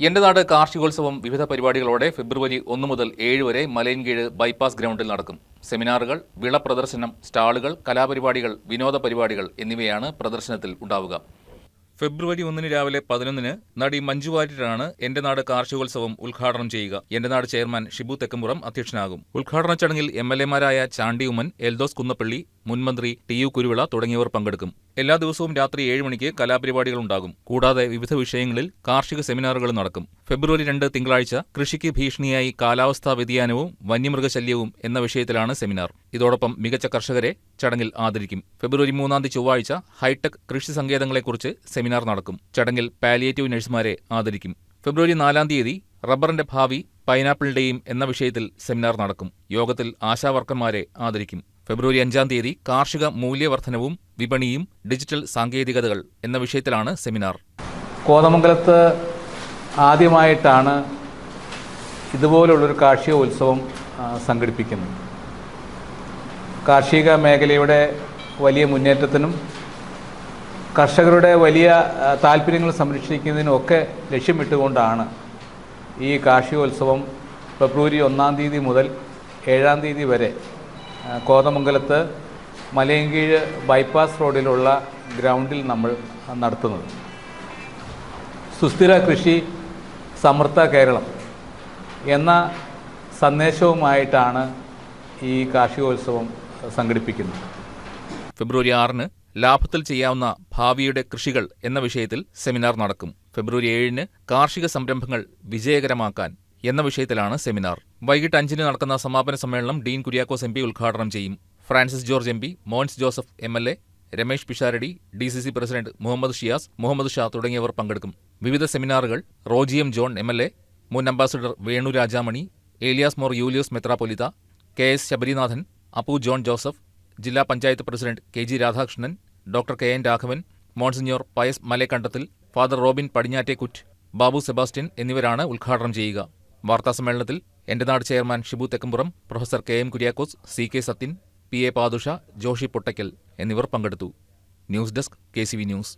എന്റെ നാട് കാർഷികോത്സവം വിവിധ പരിപാടികളോടെ ഫെബ്രുവരി 1 മുതൽ 7 വരെ മലയൻകീഴ് ബൈപ്പാസ് ഗ്രൗണ്ടിൽ നടക്കും. സെമിനാറുകൾ, വിള പ്രദർശനം, സ്റ്റാളുകൾ, കലാപരിപാടികൾ, വിനോദ പരിപാടികൾ എന്നിവയാണ് പ്രദർശനത്തിൽ ഉണ്ടാവുക. ഫെബ്രുവരി 1 രാവിലെ 11 നടി മഞ്ജു വാര്യരാണ് എന്റെ നാട് കാർഷികോത്സവം ഉദ്ഘാടനം ചെയ്യുക. എന്റെ നാട് ചെയർമാൻ ഷിബു തെക്കമ്പുറം അധ്യക്ഷനാകും. ഉദ്ഘാടന ചടങ്ങിൽ MLA-മാരായ ചാണ്ടി ഉമ്മൻ, എൽദോസ് കുന്നപ്പള്ളി, മുൻമന്ത്രി TU കുരുവിള തുടങ്ങിയവർ പങ്കെടുക്കും. എല്ലാ ദിവസവും രാത്രി 7 മണിക്ക് കലാപരിപാടികൾ ഉണ്ടാകും. കൂടാതെ വിവിധ വിഷയങ്ങളിൽ കാർഷിക സെമിനാറുകൾ നടക്കും. ഫെബ്രുവരി 2 തിങ്കളാഴ്ച കൃഷിക്ക് ഭീഷണിയായി കാലാവസ്ഥാ വ്യതിയാനവും വന്യമൃഗശല്യവും എന്ന വിഷയത്തിലാണ് സെമിനാർ. ഇതോടൊപ്പം മികച്ച കർഷകരെ ചടങ്ങിൽ ആദരിക്കും. ഫെബ്രുവരി 3 ചൊവ്വാഴ്ച ഹൈടെക് കൃഷി സങ്കേതങ്ങളെക്കുറിച്ച് സെമിനാർ നടക്കും. ചടങ്ങിൽ പാലിയേറ്റീവ് നഴ്സുമാരെ ആദരിക്കും. ഫെബ്രുവരി 4 റബ്ബറിന്റെ ഭാവി പൈനാപ്പിളിന്റെയും എന്ന വിഷയത്തിൽ സെമിനാർ നടക്കും. യോഗത്തിൽ ആശാവർക്കർമാരെ ആദരിക്കും. ഫെബ്രുവരി 5 കാർഷിക മൂല്യവർദ്ധനവും വിപണിയും ഡിജിറ്റൽ സാങ്കേതികതകൾ എന്ന വിഷയത്തിലാണ് സെമിനാർ. കോതമംഗലത്ത് ആദ്യമായിട്ടാണ് ഇതുപോലുള്ളൊരു കാർഷിക ഉത്സവം സംഘടിപ്പിക്കുന്നത്. കാർഷിക മേഖലയുടെ വലിയ മുന്നേറ്റത്തിനും കർഷകരുടെ വലിയ താല്പര്യങ്ങൾ സംരക്ഷിക്കുന്നതിനുമൊക്കെ ലക്ഷ്യമിട്ടുകൊണ്ടാണ് ഈ കാർഷികോത്സവം ഫെബ്രുവരി 1 മുതൽ 7 വരെ കോതമംഗലത്ത് മലയൻകീഴ് ബൈപ്പാസ് റോഡിലുള്ള ഗ്രൗണ്ടിൽ നമ്മൾ നടത്തുന്നത്. സുസ്ഥിര കൃഷി, സമൃദ്ധ കേരളം എന്ന സന്ദേശവുമായിട്ടാണ് ഈ കാർഷികോത്സവം സംഘടിപ്പിക്കുന്നത്. ഫെബ്രുവരി 6 ലാഭത്തിൽ ചെയ്യാവുന്ന ഭാവിയുടെ കൃഷികൾ എന്ന വിഷയത്തിൽ സെമിനാർ നടക്കും. ഫെബ്രുവരി 7 കാർഷിക സംരംഭങ്ങൾ വിജയകരമാക്കാൻ എന്ന വിഷയത്തിലാണ് സെമിനാർ. വൈകിട്ട് 5 നടക്കുന്ന സമാപന സമ്മേളനം ഡീൻ കുര്യാക്കോസ് MP ഉദ്ഘാടനം ചെയ്യും. Francis George MP, Mons Joseph MLA, Ramesh Pisharody, DCC president Muhammad Shiyas, Muhammad Shah തുടങ്ങിയവർ പങ്കെടുക്കും. വിവിധ സെമിനാറുകൾ റോജി M. ജോൺ MLA, മുൻ അംബാസഡർ വേണു രാജാമണി, ഏലിയാസ് മോർ യൂലിയോസ് മെത്രാപൊലിത്ത, KS ശബരിനാഥൻ, അപ്പു ജോൺ ജോസഫ്, ജില്ലാ panchayat president KG Radhakrishnan, doctor KN Raghavan, monsignor Pius Malekandathil, father Robin Padinjattekuttu, Babu Sebastian എന്നിവരാണ് ഉദ്ഘാടനം ചെയ്യുക. വാർത്താസമ്മേളനത്തിൽ Ente Nadu chairman Shibu Thekkumpuram, professor KM Kuriakose, CK Sathyan, PA Pathusha, Joshi Pottakkal എന്നിവർ പങ്കെടുത്തു. News desk KCV news.